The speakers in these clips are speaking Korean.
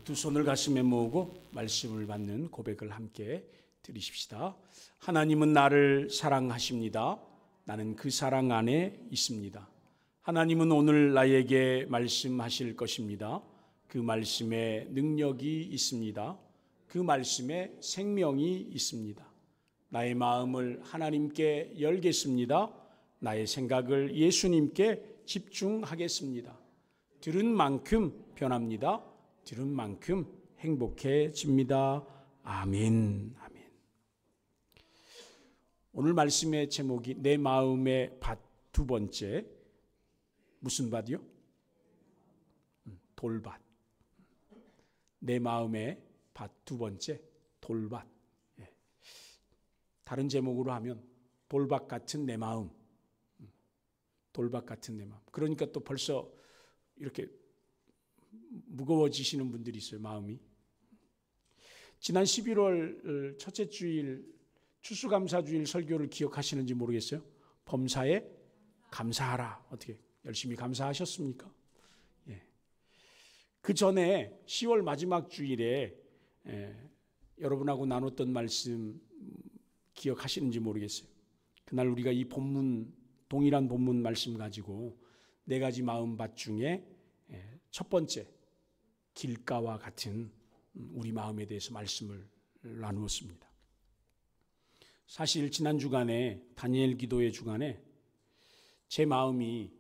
두 손을 가슴에 모으고 말씀을 받는 고백을 함께 드리십시다. 하나님은 나를 사랑하십니다. 나는 그 사랑 안에 있습니다. 하나님은 오늘 나에게 말씀하실 것입니다. 그 말씀에 능력이 있습니다. 그 말씀에 생명이 있습니다. 나의 마음을 하나님께 열겠습니다. 나의 생각을 예수님께 집중하겠습니다. 들은 만큼 변합니다. 들은 만큼 행복해집니다. 아멘. 아멘. 오늘 말씀의 제목이 내 마음의 밭 두 번째. 무슨 밭이요? 돌밭. 내 마음의 밭 두 번째 돌밭. 다른 제목으로 하면 돌밭 같은 내 마음. 돌밭 같은 내 마음. 그러니까 또 벌써 이렇게 무거워지시는 분들이 있어요, 마음이. 지난 11월 첫째 주일 추수감사주일 설교를 기억하시는지 모르겠어요. 범사에 감사하라. 어떻게 열심히 감사하셨습니까? 예. 그 전에 10월 마지막 주일에 여러분하고 나눴던 말씀 기억하시는지 모르겠어요. 그날 우리가 이 본문, 동일한 본문 말씀 가지고 네 가지 마음밭 중에 첫 번째 길가와 같은 우리 마음에 대해서 말씀을 나누었습니다. 사실 지난 주간에 다니엘 기도의 주간에 제 마음이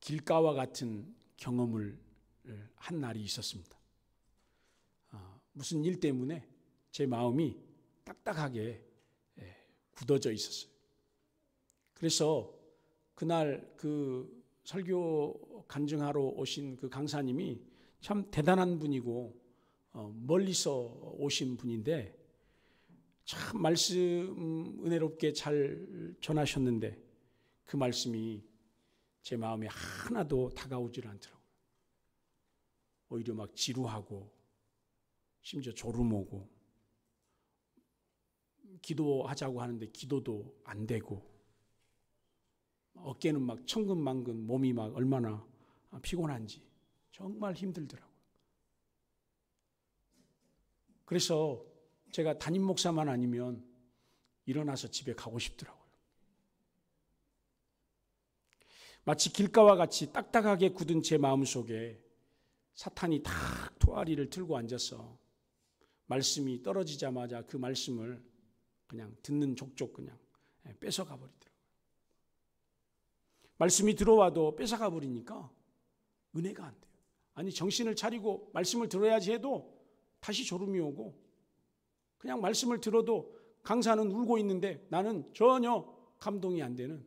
길가와 같은 경험을 한 날이 있었습니다. 무슨 일 때문에 제 마음이 딱딱하게 굳어져 있었어요. 그래서 그날 그 설교 간증하러 오신 그 강사님이 참 대단한 분이고 멀리서 오신 분인데 참 말씀 은혜롭게 잘 전하셨는데 그 말씀이 제 마음에 하나도 다가오질 않더라고요. 오히려 막 지루하고 심지어 졸음 오고 기도하자고 하는데 기도도 안 되고 어깨는 막 천근만근 몸이 막 얼마나 피곤한지 정말 힘들더라고요. 그래서 제가 담임 목사만 아니면 일어나서 집에 가고 싶더라고요. 마치 길가와 같이 딱딱하게 굳은 제 마음속에 사탄이 탁 토아리를 들고 앉아서 말씀이 떨어지자마자 그 말씀을 그냥 듣는 족족 그냥 뺏어가 버리더라고요. 말씀이 들어와도 뺏어가 버리니까 은혜가 안 돼요. 아니 정신을 차리고 말씀을 들어야지 해도 다시 졸음이 오고 그냥 말씀을 들어도 강사는 울고 있는데 나는 전혀 감동이 안 되는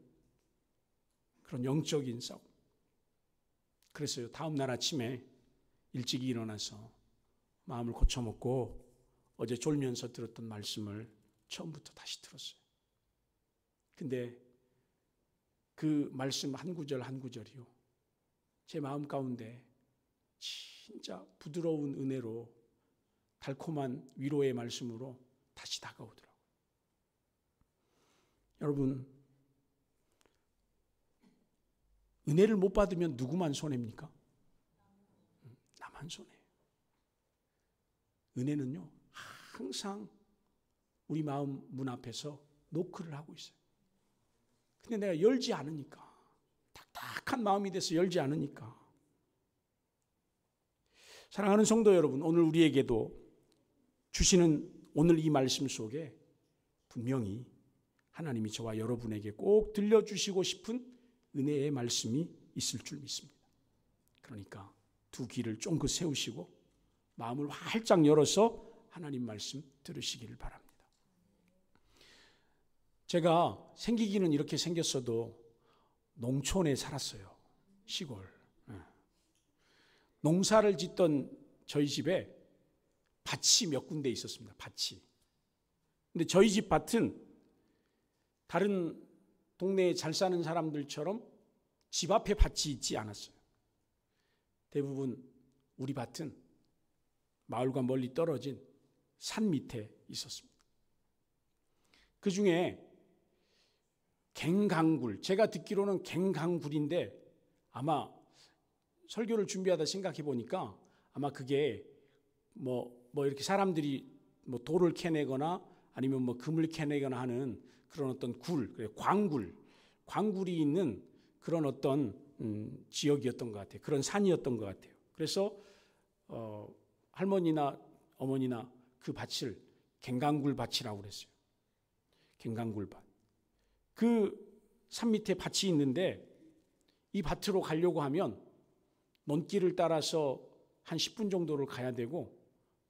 그런 영적인 싸움. 그래서요 다음 날 아침에 일찍 일어나서 마음을 고쳐먹고 어제 졸면서 들었던 말씀을 처음부터 다시 들었어요. 근데 그 말씀 한 구절 한 구절이요 제 마음 가운데 진짜 부드러운 은혜로 달콤한 위로의 말씀으로 다시 다가오더라고요. 여러분 은혜를 못 받으면 누구만 손해입니까? 나만 손해예요. 은혜는요 항상 우리 마음 문 앞에서 노크를 하고 있어요. 근데 내가 열지 않으니까 딱딱한 마음이 돼서 열지 않으니까 사랑하는 성도 여러분 오늘 우리에게도 주시는 오늘 이 말씀 속에 분명히 하나님이 저와 여러분에게 꼭 들려주시고 싶은 은혜의 말씀이 있을 줄 믿습니다. 그러니까 두 귀를 쫑긋 세우시고 마음을 활짝 열어서 하나님 말씀 들으시기를 바랍니다. 제가 생기기는 이렇게 생겼어도 농촌에 살았어요. 시골. 농사를 짓던 저희 집에 밭이 몇 군데 있었습니다. 밭이. 근데 저희 집 밭은 다른 동네에 잘 사는 사람들처럼 집 앞에 밭이 있지 않았어요. 대부분 우리 밭은 마을과 멀리 떨어진 산 밑에 있었습니다. 그 중에 갱강굴, 제가 듣기로는 갱강굴인데 아마 설교를 준비하다 생각해 보니까 아마 그게 뭐 이렇게 사람들이 뭐 돌을 캐내거나 아니면 뭐 금을 캐내거나 하는 그런 어떤 광굴이 있는 그런 어떤 지역이었던 것 같아요. 그런 산이었던 것 같아요. 그래서 할머니나 어머니나 그 밭을 갱강굴 밭이라고 그랬어요. 갱강굴 밭. 그 산 밑에 밭이 있는데 이 밭으로 가려고 하면 논길을 따라서 한 10분 정도를 가야 되고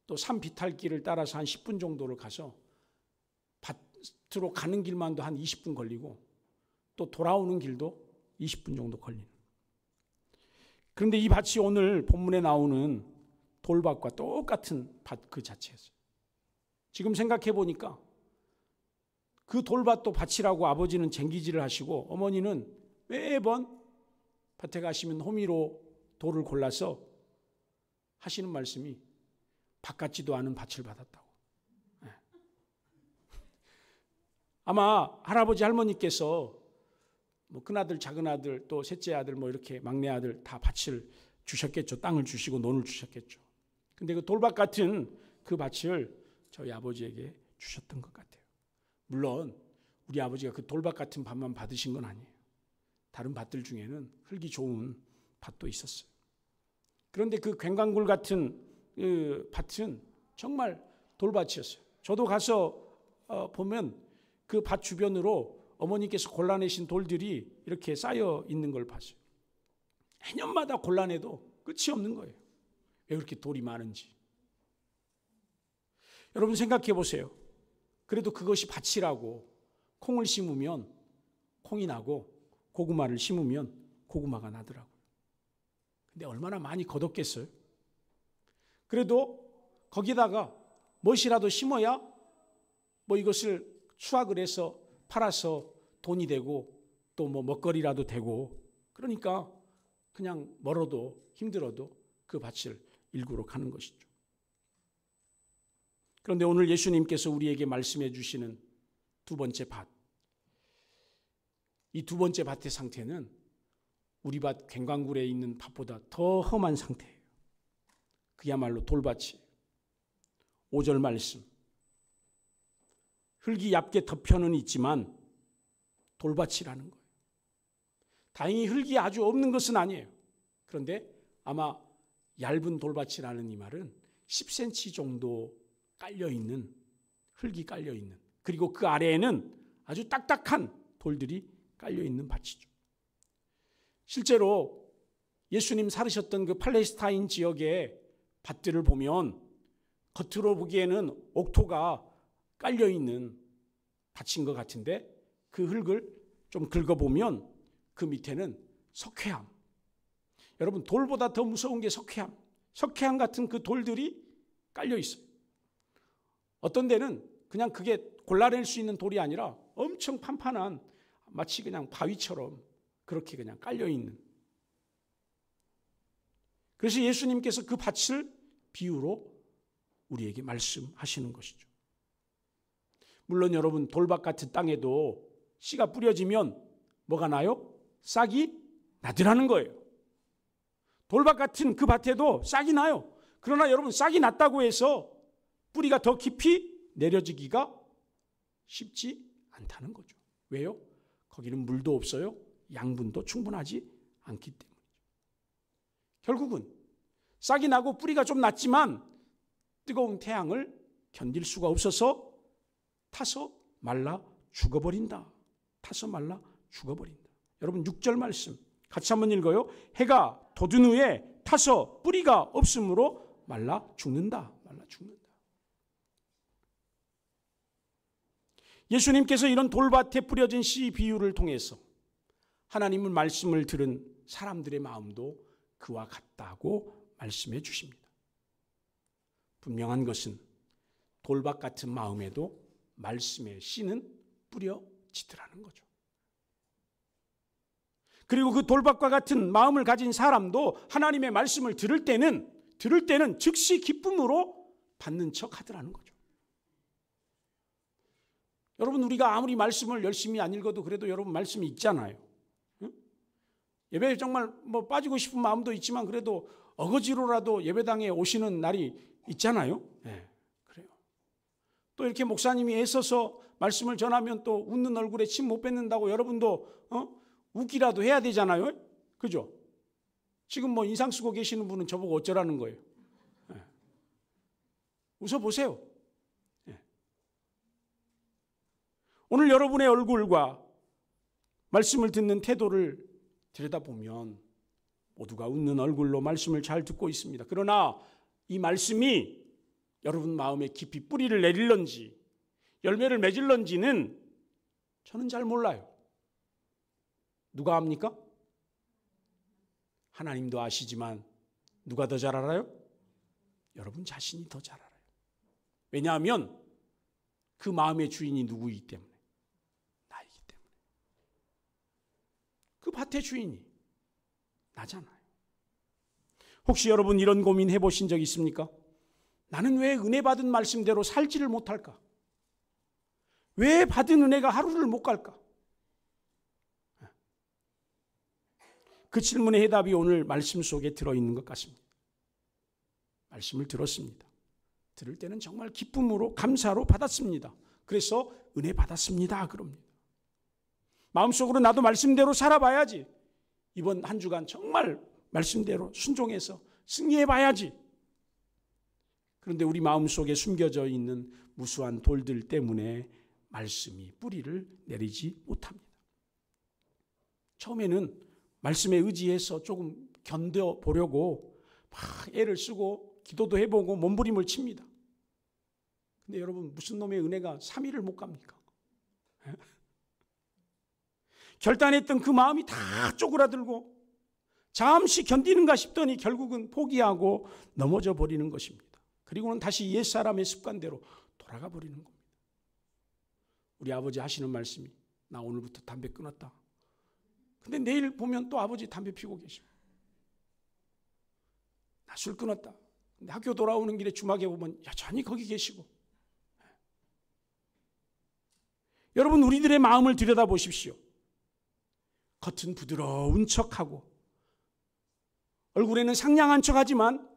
또 산 비탈길을 따라서 한 10분 정도를 가서 밭으로 가는 길만도 한 20분 걸리고 또 돌아오는 길도 20분 정도 걸리는. 그런데 이 밭이 오늘 본문에 나오는 돌밭과 똑같은 밭 그 자체였어요. 지금 생각해 보니까 그 돌밭도 밭이라고 아버지는 쟁기질을 하시고 어머니는 매번 밭에 가시면 호미로 돌을 골라서 하시는 말씀이 밭 같지도 않은 밭을 받았다고. 아마 할아버지 할머니께서 뭐 큰아들 작은아들 또 셋째 아들 뭐 이렇게 막내 아들 다 밭을 주셨겠죠. 땅을 주시고 논을 주셨겠죠. 근데 그 돌밭 같은 그 밭을 저희 아버지에게 주셨던 것 같아요. 물론 우리 아버지가 그 돌밭 같은 밭만 받으신 건 아니에요. 다른 밭들 중에는 흙이 좋은 밭도 있었어요. 그런데 그 갱강굴 같은 그 밭은 정말 돌밭이었어요. 저도 가서 보면 그 밭 주변으로 어머니께서 골라내신 돌들이 이렇게 쌓여 있는 걸 봤어요. 해년마다 골라내도 끝이 없는 거예요. 왜 그렇게 돌이 많은지. 여러분 생각해 보세요. 그래도 그것이 밭이라고 콩을 심으면 콩이 나고 고구마를 심으면 고구마가 나더라고요. 근데 얼마나 많이 거뒀겠어요? 그래도 거기다가 무엇이라도 심어야 뭐 이것을 수확을 해서 팔아서 돈이 되고 또 뭐 먹거리라도 되고 그러니까 그냥 멀어도 힘들어도 그 밭을 일구러 가는 것이죠. 그런데 오늘 예수님께서 우리에게 말씀해 주시는 두 번째 밭, 이 두 번째 밭의 상태는 우리 밭 갱강굴에 있는 밭보다 더 험한 상태예요. 그야말로 돌밭이에요. 5절 말씀. 흙이 얇게 덮여는 있지만 돌밭이라는 거예요. 다행히 흙이 아주 없는 것은 아니에요. 그런데 아마 얇은 돌밭이라는 이 말은 10cm 정도 깔려있는, 흙이 깔려있는, 그리고 그 아래에는 아주 딱딱한 돌들이 깔려있는 밭이죠. 실제로 예수님 살으셨던 그 팔레스타인 지역의 밭들을 보면 겉으로 보기에는 옥토가 깔려있는 밭인 것 같은데 그 흙을 좀 긁어보면 그 밑에는 석회암. 여러분 돌보다 더 무서운 게 석회암. 석회암 같은 그 돌들이 깔려있어요. 어떤 데는 그냥 그게 골라낼 수 있는 돌이 아니라 엄청 판판한 마치 그냥 바위처럼 그렇게 그냥 깔려있는. 그래서 예수님께서 그 밭을 비유로 우리에게 말씀하시는 것이죠. 물론 여러분 돌밭 같은 땅에도 씨가 뿌려지면 뭐가 나요? 싹이 나더라는 거예요. 돌밭 같은 그 밭에도 싹이 나요. 그러나 여러분 싹이 났다고 해서 뿌리가 더 깊이 내려지기가 쉽지 않다는 거죠. 왜요? 거기는 물도 없어요. 양분도 충분하지 않기 때문이죠. 결국은 싹이 나고 뿌리가 좀 났지만 뜨거운 태양을 견딜 수가 없어서 타서 말라 죽어버린다. 타서 말라 죽어버린다. 여러분 6절 말씀 같이 한번 읽어요. 해가 돋은 후에 타서 뿌리가 없으므로 말라 죽는다. 말라 죽는다. 예수님께서 이런 돌밭에 뿌려진 씨 비유를 통해서 하나님의 말씀을 들은 사람들의 마음도 그와 같다고 말씀해 주십니다. 분명한 것은 돌밭 같은 마음에도 말씀의 씨는 뿌려지더라는 거죠. 그리고 그 돌밭과 같은 마음을 가진 사람도 하나님의 말씀을 들을 때는 즉시 기쁨으로 받는 척 하더라는 거죠. 여러분 우리가 아무리 말씀을 열심히 안 읽어도 그래도 여러분 말씀이 있잖아요. 응? 예배에 정말 뭐 빠지고 싶은 마음도 있지만 그래도 어거지로라도 예배당에 오시는 날이 있잖아요. 네, 그래요. 또 이렇게 목사님이 애써서 말씀을 전하면 또 웃는 얼굴에 침 못 뱉는다고 여러분도 웃기라도 해야 되잖아요. 그죠? 지금 뭐 인상 쓰고 계시는 분은 저보고 어쩌라는 거예요. 네. 웃어보세요. 네. 오늘 여러분의 얼굴과 말씀을 듣는 태도를 들여다보면 모두가 웃는 얼굴로 말씀을 잘 듣고 있습니다. 그러나 이 말씀이 여러분 마음에 깊이 뿌리를 내릴런지 열매를 맺을런지는 저는 잘 몰라요. 누가 압니까? 하나님도 아시지만 누가 더 잘 알아요? 여러분 자신이 더 잘 알아요. 왜냐하면 그 마음의 주인이 누구이기 때문에, 나이기 때문에. 그 밭의 주인이 나잖아요. 혹시 여러분 이런 고민 해보신 적 있습니까? 나는 왜 은혜 받은 말씀대로 살지를 못할까? 왜 받은 은혜가 하루를 못 갈까? 그 질문의 해답이 오늘 말씀 속에 들어있는 것 같습니다. 말씀을 들었습니다. 들을 때는 정말 기쁨으로 감사로 받았습니다. 그래서 은혜 받았습니다 그럽니다. 마음속으로 나도 말씀대로 살아봐야지. 이번 한 주간 정말 말씀대로 순종해서 승리해봐야지. 그런데 우리 마음속에 숨겨져 있는 무수한 돌들 때문에 말씀이 뿌리를 내리지 못합니다. 처음에는 말씀에 의지해서 조금 견뎌보려고 막 애를 쓰고 기도도 해보고 몸부림을 칩니다. 근데 여러분 무슨 놈의 은혜가 3일을 못 갑니까? 결단했던 그 마음이 다 쪼그라들고 잠시 견디는가 싶더니 결국은 포기하고 넘어져 버리는 것입니다. 그리고는 다시 옛사람의 습관대로 돌아가 버리는 겁니다. 우리 아버지 하시는 말씀이 나 오늘부터 담배 끊었다. 근데 내일 보면 또 아버지 담배 피우고 계십니다. 나 술 끊었다. 근데 학교 돌아오는 길에 주막에 보면 여전히 거기 계시고. 여러분 우리들의 마음을 들여다보십시오. 겉은 부드러운 척하고 얼굴에는 상냥한 척하지만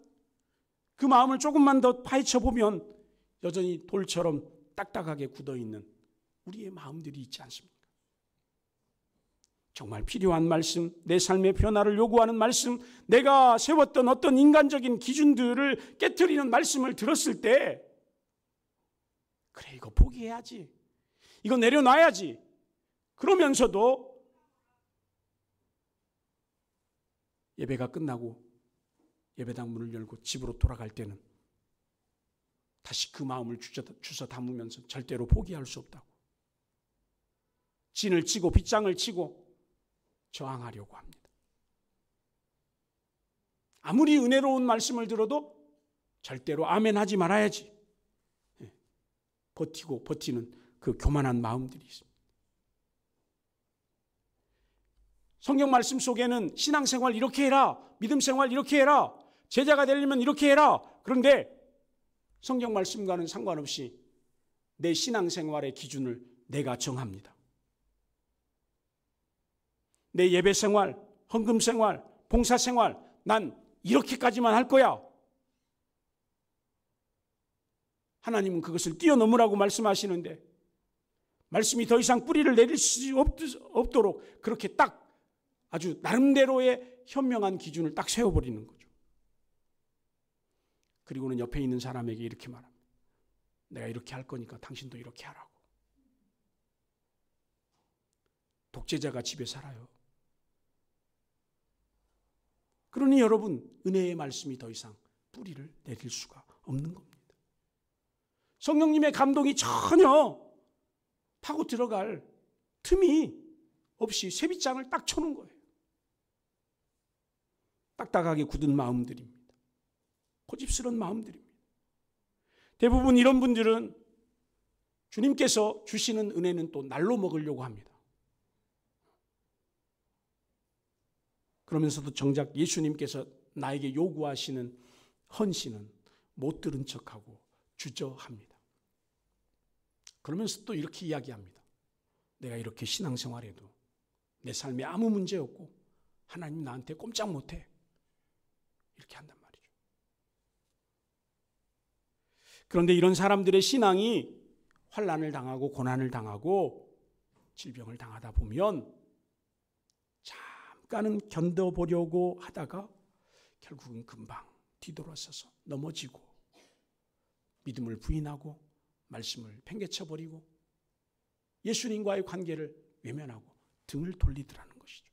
그 마음을 조금만 더 파헤쳐 보면 여전히 돌처럼 딱딱하게 굳어있는 우리의 마음들이 있지 않습니까? 정말 필요한 말씀, 내 삶의 변화를 요구하는 말씀, 내가 세웠던 어떤 인간적인 기준들을 깨트리는 말씀을 들었을 때 그래 이거 포기해야지, 이거 내려놔야지. 그러면서도 예배가 끝나고 예배당 문을 열고 집으로 돌아갈 때는 다시 그 마음을 주워 담으면서 절대로 포기할 수 없다고. 진을 치고 빗장을 치고 저항하려고 합니다. 아무리 은혜로운 말씀을 들어도 절대로 아멘 하지 말아야지. 버티고 버티는 그 교만한 마음들이 있습니다. 성경 말씀 속에는 신앙생활 이렇게 해라, 믿음생활 이렇게 해라, 제자가 되려면 이렇게 해라. 그런데 성경 말씀과는 상관없이 내 신앙생활의 기준을 내가 정합니다. 내 예배생활, 헌금생활, 봉사생활, 난 이렇게까지만 할 거야. 하나님은 그것을 뛰어넘으라고 말씀하시는데 말씀이 더 이상 뿌리를 내릴 수 없도록 그렇게 딱 아주 나름대로의 현명한 기준을 딱 세워버리는 거죠. 그리고는 옆에 있는 사람에게 이렇게 말합니다. 내가 이렇게 할 거니까 당신도 이렇게 하라고. 독재자가 집에 살아요. 그러니 여러분 은혜의 말씀이 더 이상 뿌리를 내릴 수가 없는 겁니다. 성령님의 감동이 전혀 파고 들어갈 틈이 없이 쇠빗장을 딱 쳐놓은 거예요. 딱딱하게 굳은 마음들입니다. 고집스러운 마음들입니다. 대부분 이런 분들은 주님께서 주시는 은혜는 또 날로 먹으려고 합니다. 그러면서도 정작 예수님께서 나에게 요구하시는 헌신은 못 들은 척하고 주저합니다. 그러면서 또 이렇게 이야기합니다. 내가 이렇게 신앙생활해도 내 삶에 아무 문제 없고 하나님 나한테 꼼짝 못해. 이렇게 한단 말이죠. 그런데 이런 사람들의 신앙이 환난을 당하고 고난을 당하고 질병을 당하다 보면 잠깐은 견뎌보려고 하다가 결국은 금방 뒤돌아서서 넘어지고 믿음을 부인하고 말씀을 팽개쳐버리고 예수님과의 관계를 외면하고 등을 돌리더라는 것이죠.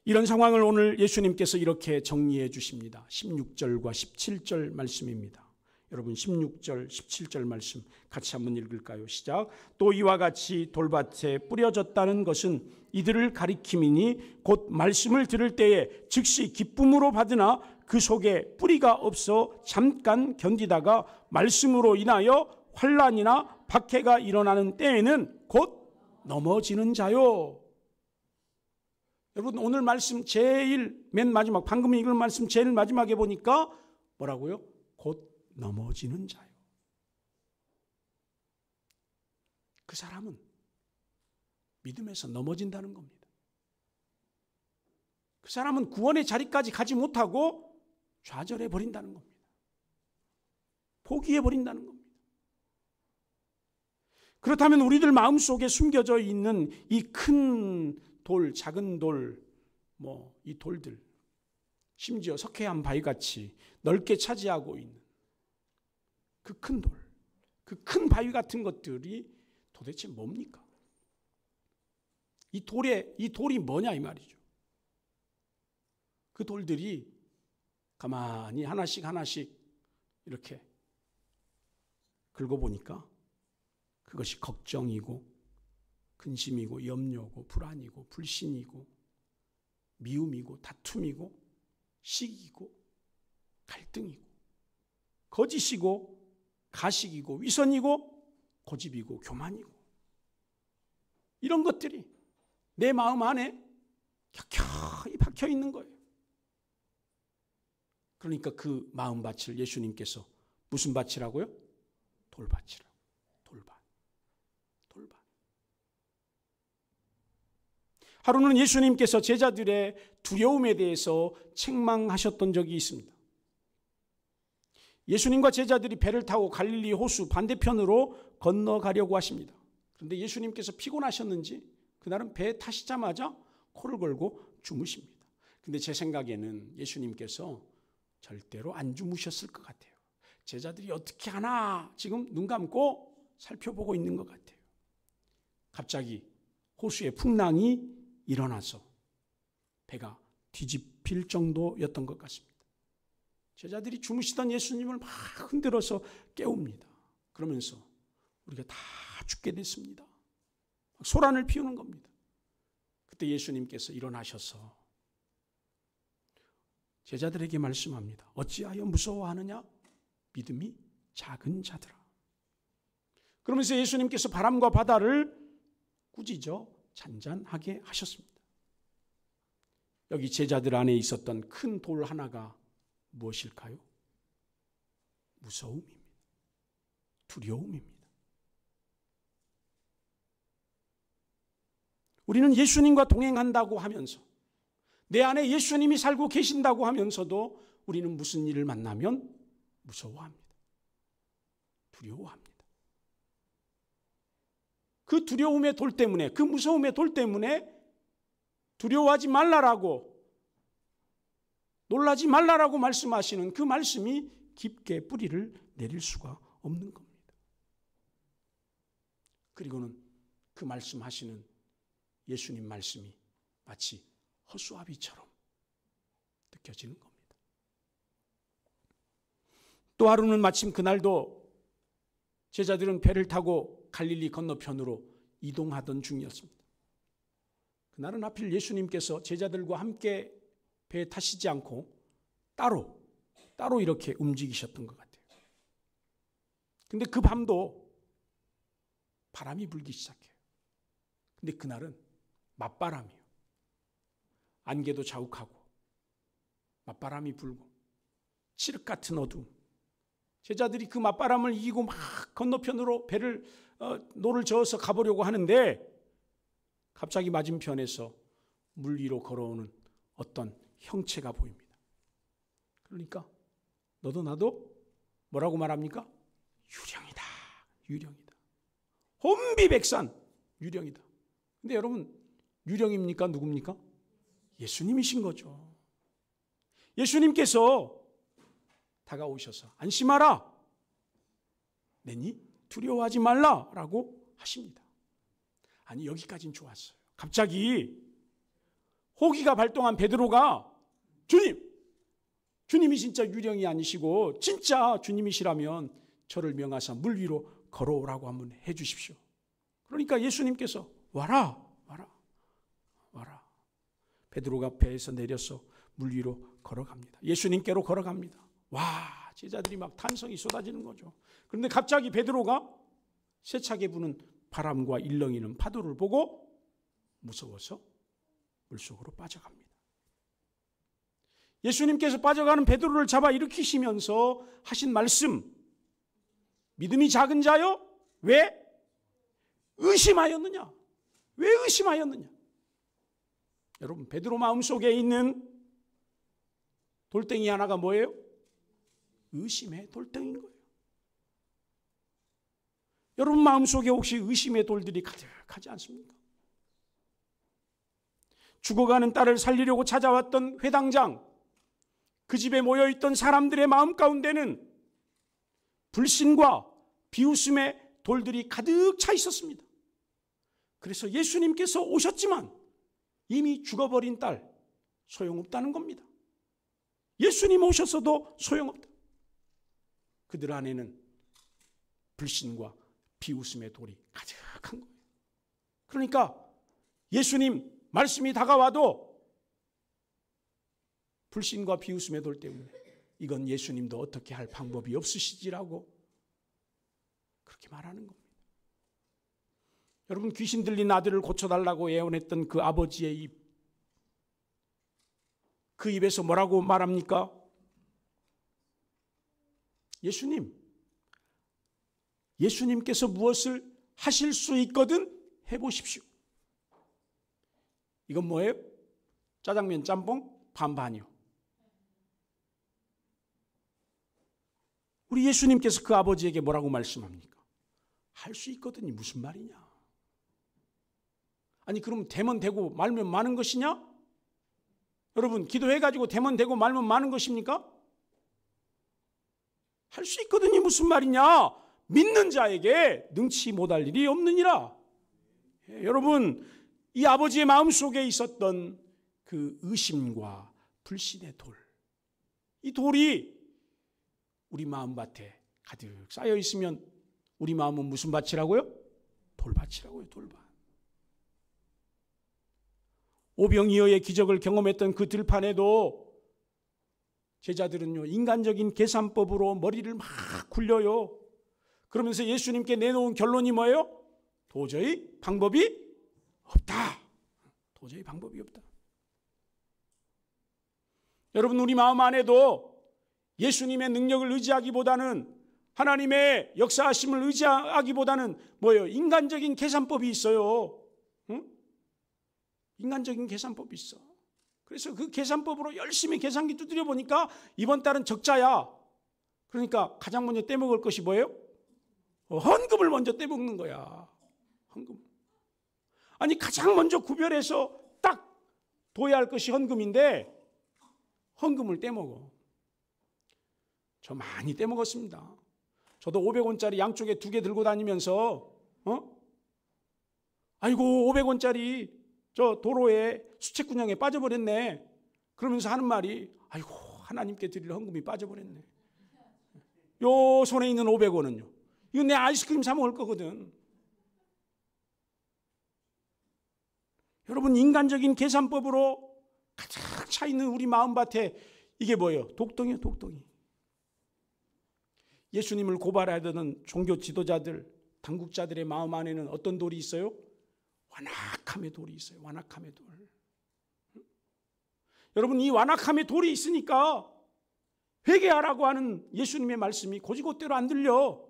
이런 상황을 오늘 예수님께서 이렇게 정리해 주십니다. 16절과 17절 말씀입니다. 여러분 16절, 17절 말씀 같이 한번 읽을까요? 시작. 또 이와 같이 돌밭에 뿌려졌다는 것은 이들을 가리킴이니 곧 말씀을 들을 때에 즉시 기쁨으로 받으나 그 속에 뿌리가 없어 잠깐 견디다가 말씀으로 인하여 환난이나 박해가 일어나는 때에는 곧 넘어지는 자요. 여러분 오늘 말씀 제일 맨 마지막 방금 읽은 말씀 제일 마지막에 보니까 뭐라고요? 곧 넘어지는 자요. 그 사람은 믿음에서 넘어진다는 겁니다. 그 사람은 구원의 자리까지 가지 못하고 좌절해 버린다는 겁니다. 포기해 버린다는 겁니다. 그렇다면 우리들 마음속에 숨겨져 있는 이 큰 돌, 작은 돌, 이 돌들, 심지어 석회암 바위같이 넓게 차지하고 있는 그 큰 돌, 그 큰 바위 같은 것들이 도대체 뭡니까? 이 돌이 뭐냐 이 말이죠. 그 돌들이 가만히 하나씩 이렇게 긁어보니까 그것이 걱정이고 근심이고 염려고 불안이고 불신이고 미움이고 다툼이고 시기고 갈등이고 거짓이고 가식이고 위선이고 고집이고 교만이고 이런 것들이 내 마음 안에 켜켜이 박혀 있는 거예요. 그러니까 그 마음밭을 예수님께서 무슨 밭이라고요? 돌밭이라고. 돌밭. 하루는 예수님께서 제자들의 두려움에 대해서 책망하셨던 적이 있습니다. 예수님과 제자들이 배를 타고 갈릴리 호수 반대편으로 건너가려고 하십니다. 그런데 예수님께서 피곤하셨는지 그날은 배에 타시자마자 코를 골고 주무십니다. 근데 제 생각에는 예수님께서 절대로 안 주무셨을 것 같아요. 제자들이 어떻게 하나 지금 눈 감고 살펴보고 있는 것 같아요. 갑자기 호수에 풍랑이 일어나서 배가 뒤집힐 정도였던 것 같습니다. 제자들이 주무시던 예수님을 막 흔들어서 깨웁니다. 그러면서 우리가 다 죽게 됐습니다. 소란을 피우는 겁니다. 그때 예수님께서 일어나셔서 제자들에게 말씀합니다. 어찌하여 무서워하느냐? 믿음이 작은 자들아. 그러면서 예수님께서 바람과 바다를 꾸짖어 잔잔하게 하셨습니다. 여기 제자들 안에 있었던 큰 돌 하나가 무엇일까요? 무서움입니다. 두려움입니다. 우리는 예수님과 동행한다고 하면서 내 안에 예수님이 살고 계신다고 하면서도 우리는 무슨 일을 만나면 무서워합니다. 두려워합니다. 그 두려움의 돌 때문에, 그 무서움의 돌 때문에 두려워하지 말라라고, 놀라지 말라라고 말씀하시는 그 말씀이 깊게 뿌리를 내릴 수가 없는 겁니다. 그리고는 그 말씀하시는 예수님 말씀이 마치 허수아비처럼 느껴지는 겁니다. 또 하루는 마침 그날도 제자들은 배를 타고 갈릴리 건너편으로 이동하던 중이었습니다. 그날은 하필 예수님께서 제자들과 함께 배에 타시지 않고 따로 이렇게 움직이셨던 것 같아요. 근데 그 밤도 바람이 불기 시작해요. 근데 그날은 맞바람이에요. 안개도 자욱하고 맞바람이 불고 칠흑 같은 어두움. 제자들이 그 맞바람을 이기고 막 건너편으로 배를 노를 저어서 가보려고 하는데 갑자기 맞은편에서 물 위로 걸어오는 어떤 형체가 보입니다. 그러니까 너도 나도 뭐라고 말합니까? 유령이다. 유령이다. 혼비백산 유령이다. 근데 여러분, 유령입니까? 누굽니까? 예수님이신 거죠. 예수님께서 다가오셔서 안심하라. 내니 두려워하지 말라라고 하십니다. 아니, 여기까지는 좋았어요. 갑자기 호기가 발동한 베드로가 주님이 진짜 유령이 아니시고 진짜 주님이시라면 저를 명하사 물 위로 걸어오라고 한번 해 주십시오. 그러니까 예수님께서 와라. 베드로가 배에서 내려서 물 위로 걸어갑니다. 예수님께로 걸어갑니다. 와, 제자들이 막 탄성이 쏟아지는 거죠. 그런데 갑자기 베드로가 세차게 부는 바람과 일렁이는 파도를 보고 무서워서 물속으로 빠져갑니다. 예수님께서 빠져가는 베드로를 잡아 일으키시면서 하신 말씀, 믿음이 작은 자여 왜 의심하였느냐? 왜 의심하였느냐? 여러분, 베드로 마음속에 있는 돌덩이 하나가 뭐예요? 의심의 돌덩이인 거예요. 여러분 마음속에 혹시 의심의 돌들이 가득하지 않습니까? 죽어가는 딸을 살리려고 찾아왔던 회당장, 그 집에 모여있던 사람들의 마음 가운데는 불신과 비웃음의 돌들이 가득 차 있었습니다. 그래서 예수님께서 오셨지만 이미 죽어버린 딸, 소용없다는 겁니다. 예수님 오셨어도 소용없다. 그들 안에는 불신과 비웃음의 돌이 가득한 거예요. 그러니까 예수님 말씀이 다가와도 불신과 비웃음의 돌 때문에 이건 예수님도 어떻게 할 방법이 없으시지라고 그렇게 말하는 겁니다. 여러분, 귀신 들린 아들을 고쳐달라고 예언했던 그 아버지의 입, 그 입에서 뭐라고 말합니까? 예수님께서 무엇을 하실 수 있거든 해보십시오. 이건 뭐예요? 짜장면 짬뽕 반반이요. 우리 예수님께서 그 아버지에게 뭐라고 말씀합니까? 할 수 있거든이 무슨 말이냐? 아니, 그럼 되면 되고 말면 마는 것이냐? 여러분, 기도해가지고 되면 되고 말면 마는 것입니까? 할 수 있거든이 무슨 말이냐? 믿는 자에게 능치 못할 일이 없느니라. 여러분, 이 아버지의 마음속에 있었던 그 의심과 불신의 돌, 이 돌이 우리 마음밭에 가득 쌓여 있으면 우리 마음은 무슨 밭이라고요? 돌밭이라고요. 돌밭. 오병이어의 기적을 경험했던 그 들판에도 제자들은요, 인간적인 계산법으로 머리를 막 굴려요. 그러면서 예수님께 내놓은 결론이 뭐예요? 도저히 방법이 없다. 도저히 방법이 없다. 여러분, 우리 마음 안에도 예수님의 능력을 의지하기보다는, 하나님의 역사하심을 의지하기보다는 뭐예요? 인간적인 계산법이 있어요. 응? 인간적인 계산법이 있어. 그래서 그 계산법으로 열심히 계산기 두드려 보니까 이번 달은 적자야. 그러니까 가장 먼저 떼먹을 것이 뭐예요? 헌금을 먼저 떼먹는 거야. 헌금. 아니, 가장 먼저 구별해서 딱 둬야 할 것이 헌금인데 헌금을 떼먹어. 저 많이 떼먹었습니다. 저도 500원짜리 양쪽에 2개 들고 다니면서 아이고 500원짜리 저 도로에 수채꾼형에 빠져버렸네. 그러면서 하는 말이, 아이고 하나님께 드릴 헌금이 빠져버렸네. 요 손에 있는 500원은요. 이거 내 아이스크림 사 먹을 거거든. 여러분, 인간적인 계산법으로 가득 차 있는 우리 마음밭에 이게 뭐예요? 독덩이요, 독덩이. 예수님을 고발하려는 종교 지도자들, 당국자들의 마음 안에는 어떤 돌이 있어요? 완악함의 돌이 있어요. 완악함의 돌. 여러분, 이 완악함의 돌이 있으니까 회개하라고 하는 예수님의 말씀이 고지고대로 안 들려.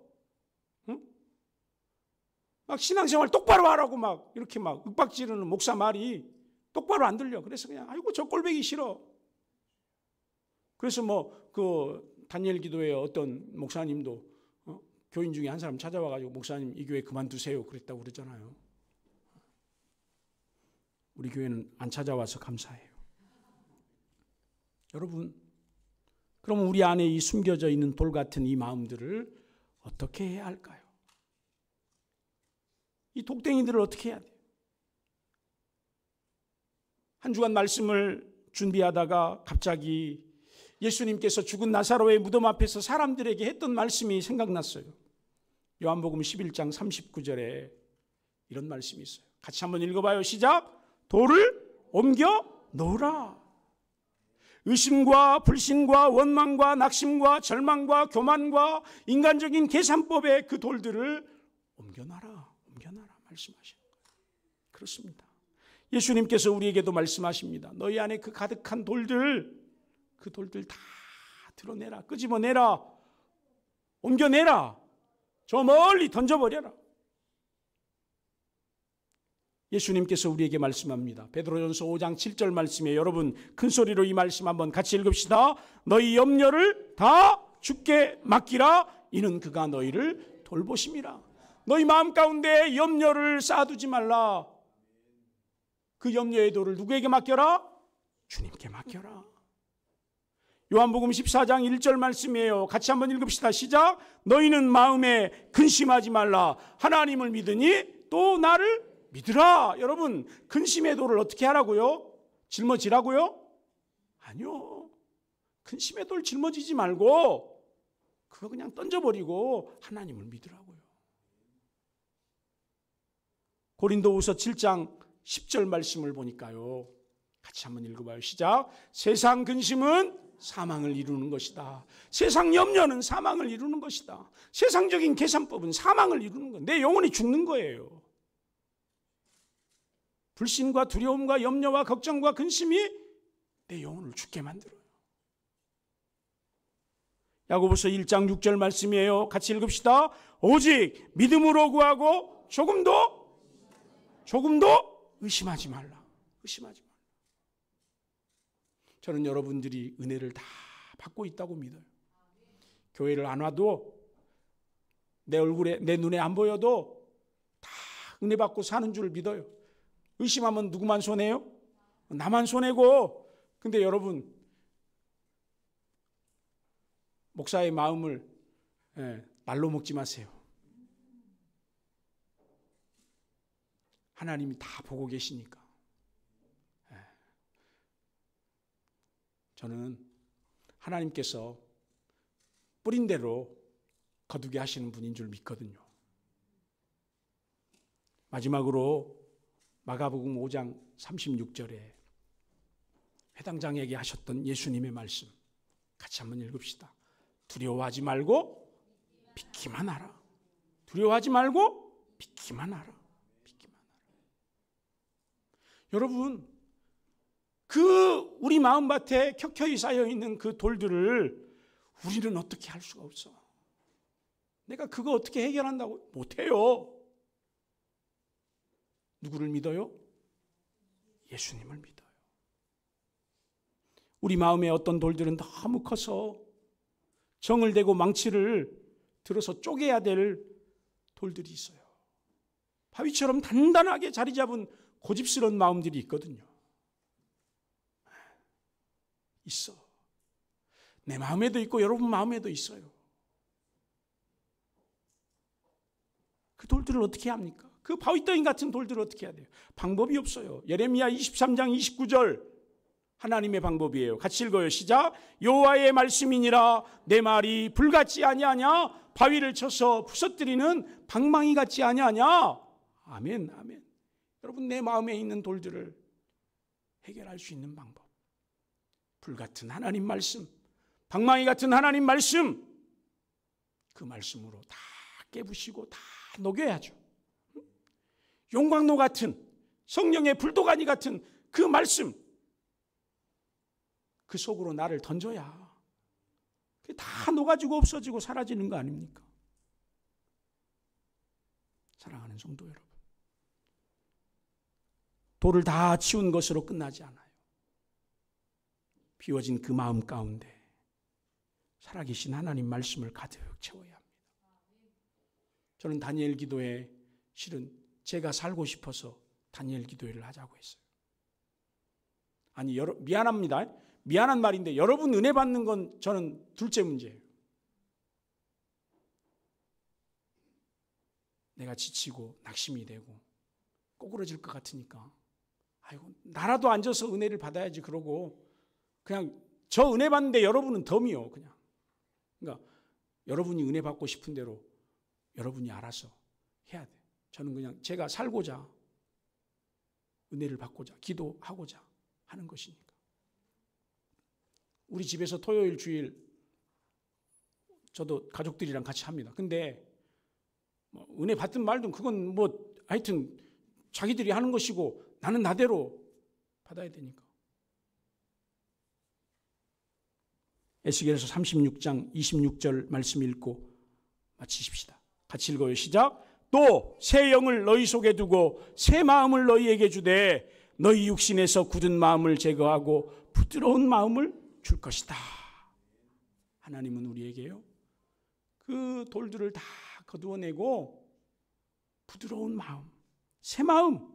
막 신앙생활 똑바로 하라고 막 이렇게 막 윽박지르는 목사 말이 똑바로 안 들려. 그래서 그냥 아이고 저 꼴보기 싫어. 그래서 뭐 그 다니엘 기도회 어떤 목사님도 교인 중에 한 사람 찾아와가지고 목사님 이 교회 그만두세요 그랬다고 그러잖아요. 우리 교회는 안 찾아와서 감사해요. 여러분, 그럼 우리 안에 이 숨겨져 있는 돌 같은 이 마음들을 어떻게 해야 할까요? 이 독댕이들을 어떻게 해야 돼요? 한 주간 말씀을 준비하다가 갑자기 예수님께서 죽은 나사로의 무덤 앞에서 사람들에게 했던 말씀이 생각났어요. 요한복음 11장 39절에 이런 말씀이 있어요. 같이 한번 읽어봐요. 시작. 돌을 옮겨 놓으라. 의심과 불신과 원망과 낙심과 절망과 교만과 인간적인 계산법의 그 돌들을 옮겨놔라. 말씀하시는 거예요. 그렇습니다. 예수님께서 우리에게도 말씀하십니다. 너희 안에 그 가득한 돌들, 그 돌들 다 드러내라. 끄집어내라. 옮겨내라. 저 멀리 던져버려라. 예수님께서 우리에게 말씀합니다. 베드로전서 5장 7절 말씀에 여러분 큰 소리로 이 말씀 한번 같이 읽읍시다. 너희 염려를 다 주께 맡기라. 이는 그가 너희를 돌보심이라. 너희 마음 가운데 염려를 쌓아두지 말라. 그 염려의 돌을 누구에게 맡겨라? 주님께 맡겨라. 요한복음 14장 1절 말씀이에요. 같이 한번 읽읍시다. 시작. 너희는 마음에 근심하지 말라. 하나님을 믿으니 또 나를 믿으라. 여러분, 근심의 돌을 어떻게 하라고요? 짊어지라고요? 아니요. 근심의 돌 짊어지지 말고 그거 그냥 던져버리고 하나님을 믿으라고요. 고린도후서 7장 10절 말씀을 보니까요. 같이 한번 읽어봐요. 시작. 세상 근심은 사망을 이루는 것이다. 세상 염려는 사망을 이루는 것이다. 세상적인 계산법은 사망을 이루는 것. 내 영혼이 죽는 거예요. 불신과 두려움과 염려와 걱정과 근심이 내 영혼을 죽게 만들어요. 야고보서 1장 6절 말씀이에요. 같이 읽읍시다. 오직 믿음으로 구하고 조금도 의심하지 말라. 의심하지 말라. 저는 여러분들이 은혜를 다 받고 있다고 믿어요. 교회를 안 와도 내 얼굴에 내 눈에 안 보여도 다 은혜 받고 사는 줄 믿어요. 의심하면 누구만 손해요? 나만 손해고. 근데 여러분 목사의 마음을 날로 먹지 마세요. 하나님이 다 보고 계시니까. 저는 하나님께서 뿌린 대로 거두게 하시는 분인 줄 믿거든요. 마지막으로 마가복음 5장 36절에 회당장에게 하셨던 예수님의 말씀 같이 한번 읽읍시다. 두려워하지 말고 믿기만 하라. 두려워하지 말고 믿기만 하라. 믿기만 하라. 여러분, 그 우리 마음밭에 켜켜이 쌓여있는 그 돌들을 우리는 어떻게 할 수가 없어. 내가 그거 어떻게 해결한다고? 못해요. 누구를 믿어요? 예수님을 믿어요. 우리 마음에 어떤 돌들은 너무 커서 정을 대고 망치를 들어서 쪼개야 될 돌들이 있어요. 바위처럼 단단하게 자리 잡은 고집스러운 마음들이 있거든요. 있어. 내 마음에도 있고 여러분 마음에도 있어요. 그 돌들을 어떻게 합니까? 그 바위덩이 같은 돌들을 어떻게 해야 돼요? 방법이 없어요. 예레미야 23장 29절 하나님의 방법이에요. 같이 읽어요. 시작. 여호와의 말씀이니라 내 말이 불같지 아니하냐? 바위를 쳐서 부서뜨리는 방망이 같지 아니하냐? 아멘, 아멘. 여러분 내 마음에 있는 돌들을 해결할 수 있는 방법. 불같은 하나님 말씀, 방망이 같은 하나님 말씀, 그 말씀으로 다 깨부시고 다 녹여야죠. 용광로 같은 성령의 불도가니 같은 그 말씀, 그 속으로 나를 던져야 그게 다 녹아지고 없어지고 사라지는 거 아닙니까? 사랑하는 성도 여러분, 돌을 다 치운 것으로 끝나지 않아요. 비워진 그 마음 가운데 살아계신 하나님 말씀을 가득 채워야 합니다. 저는 다니엘 기도에 실은 제가 살고 싶어서 다니엘 기도회를 하자고 했어요. 아니, 미안합니다. 미안한 말인데 여러분 은혜 받는 건 저는 둘째 문제예요. 내가 지치고 낙심이 되고 꼬꾸라질 것 같으니까 아이고 나라도 앉아서 은혜를 받아야지 그러고 그냥 저 은혜 받는데 여러분은 덤이요. 그냥. 그러니까 여러분이 은혜 받고 싶은 대로 여러분이 알아서 해야 돼. 저는 그냥 제가 살고자 은혜를 받고자 기도하고자 하는 것이니까. 우리 집에서 토요일 주일 저도 가족들이랑 같이 합니다. 근데 은혜 받든 말든 그건 하여튼 자기들이 하는 것이고 나는 나대로 받아야 되니까. 에스겔서 36장 26절 말씀 읽고 마치십시다. 같이 읽어요. 시작. 또 새 영을 너희 속에 두고 새 마음을 너희에게 주되 너희 육신에서 굳은 마음을 제거하고 부드러운 마음을 줄 것이다. 하나님은 우리에게요. 그 돌들을 다 거두어내고 부드러운 마음, 새 마음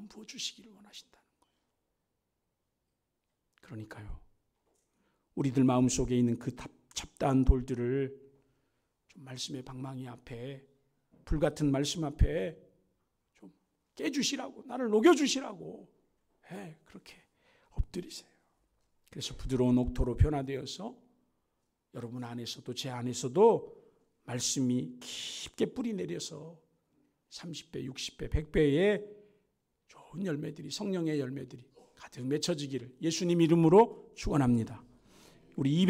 부어주시기를 원하신다는 거예요. 그러니까요. 우리들 마음속에 있는 그 잡다한 돌들을 좀 말씀의 방망이 앞에 불같은 말씀 앞에 좀 깨주시라고 나를 녹여주시라고 그렇게 엎드리세요. 그래서 부드러운 옥토로 변화되어서 여러분 안에서도 제 안에서도 말씀이 깊게 뿌리 내려서 30배, 60배, 100배의 좋은 열매들이 성령의 열매들이 가득 맺혀지기를 예수님 이름으로 축원합니다. 우리